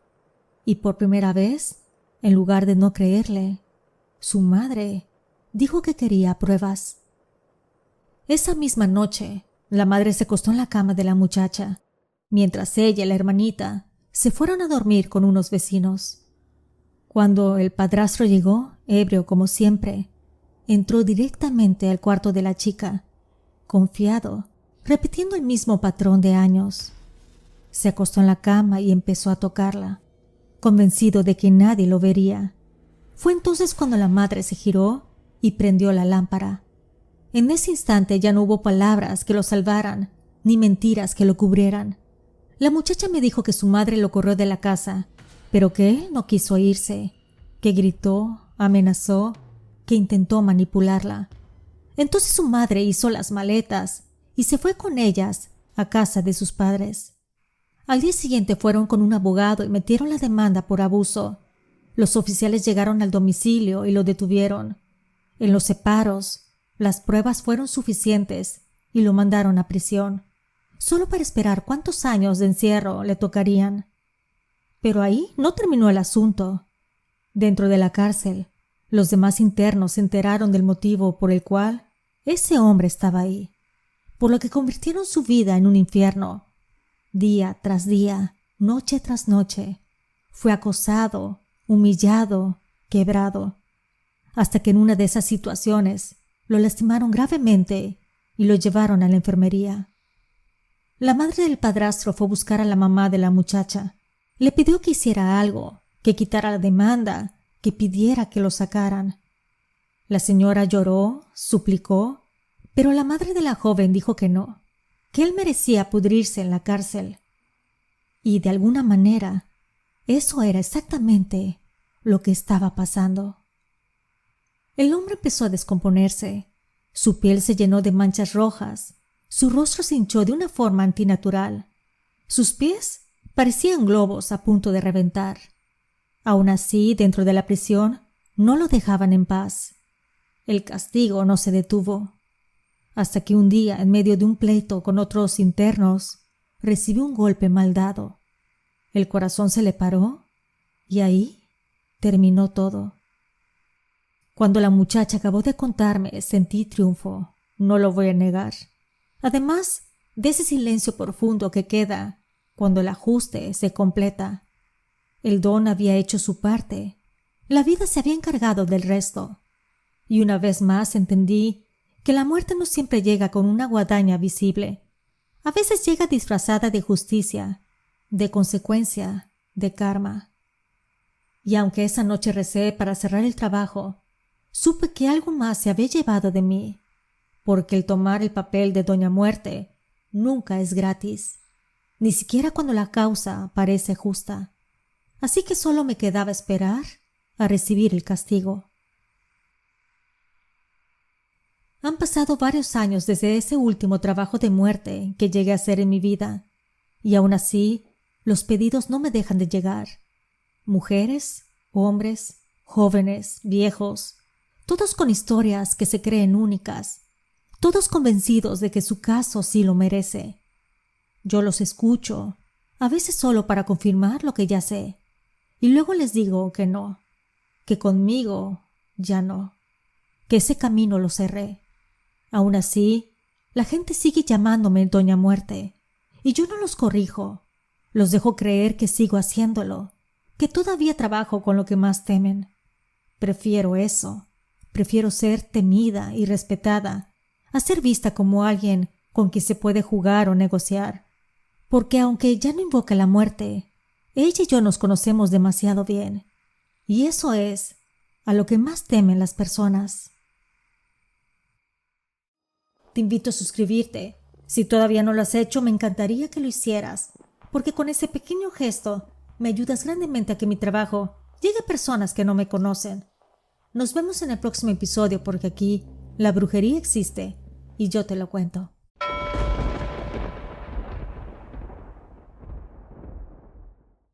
y por primera vez, en lugar de no creerle, su madre dijo que quería pruebas. Esa misma noche, la madre se acostó en la cama de la muchacha, mientras ella y la hermanita se fueron a dormir con unos vecinos. Cuando el padrastro llegó, ebrio como siempre, entró directamente al cuarto de la chica, confiado, repitiendo el mismo patrón de años. Se acostó en la cama y empezó a tocarla, convencido de que nadie lo vería. Fue entonces cuando la madre se giró y prendió la lámpara. En ese instante ya no hubo palabras que lo salvaran, ni mentiras que lo cubrieran. La muchacha me dijo que su madre lo corrió de la casa, pero que él no quiso irse, que gritó, amenazó, que intentó manipularla. Entonces su madre hizo las maletas y se fue con ellas a casa de sus padres. Al día siguiente fueron con un abogado y metieron la demanda por abuso. Los oficiales llegaron al domicilio y lo detuvieron. En los separos, las pruebas fueron suficientes y lo mandaron a prisión, solo para esperar cuántos años de encierro le tocarían. Pero ahí no terminó el asunto. Dentro de la cárcel, los demás internos se enteraron del motivo por el cual ese hombre estaba ahí, por lo que convirtieron su vida en un infierno. Día tras día, noche tras noche, fue acosado, humillado, quebrado, hasta que en una de esas situaciones lo lastimaron gravemente y lo llevaron a la enfermería. La madre del padrastro fue a buscar a la mamá de la muchacha. Le pidió que hiciera algo, que quitara la demanda, que pidiera que lo sacaran. La señora lloró, suplicó, pero la madre de la joven dijo que no, que él merecía pudrirse en la cárcel. Y de alguna manera, eso era exactamente lo que estaba pasando. El hombre empezó a descomponerse. Su piel se llenó de manchas rojas. Su rostro se hinchó de una forma antinatural. Sus pies parecían globos a punto de reventar. Aún así, dentro de la prisión, no lo dejaban en paz. El castigo no se detuvo, hasta que un día, en medio de un pleito con otros internos, recibió un golpe mal dado. El corazón se le paró y ahí terminó todo. Cuando la muchacha acabó de contarme, sentí triunfo, no lo voy a negar. Además de ese silencio profundo que queda cuando el ajuste se completa. El don había hecho su parte, la vida se había encargado del resto. Y una vez más entendí que la muerte no siempre llega con una guadaña visible. A veces llega disfrazada de justicia, de consecuencia, de karma. Y aunque esa noche recé para cerrar el trabajo, supe que algo más se había llevado de mí, porque el tomar el papel de Doña Muerte nunca es gratis, ni siquiera cuando la causa parece justa. Así que solo me quedaba esperar a recibir el castigo. Han pasado varios años desde ese último trabajo de muerte que llegué a hacer en mi vida, y aún así los pedidos no me dejan de llegar. Mujeres, hombres, jóvenes, viejos, todos con historias que se creen únicas, todos convencidos de que su caso sí lo merece. Yo los escucho, a veces solo para confirmar lo que ya sé, y luego les digo que no, que conmigo ya no, que ese camino lo cerré. Aún así, la gente sigue llamándome Doña Muerte, y yo no los corrijo, los dejo creer que sigo haciéndolo, que todavía trabajo con lo que más temen. Prefiero eso, prefiero ser temida y respetada, a ser vista como alguien con quien se puede jugar o negociar, porque aunque ya no invoca la muerte, ella y yo nos conocemos demasiado bien, y eso es a lo que más temen las personas. Te invito a suscribirte. Si todavía no lo has hecho, me encantaría que lo hicieras, porque con ese pequeño gesto me ayudas grandemente a que mi trabajo llegue a personas que no me conocen. Nos vemos en el próximo episodio porque aquí la brujería existe y yo te lo cuento.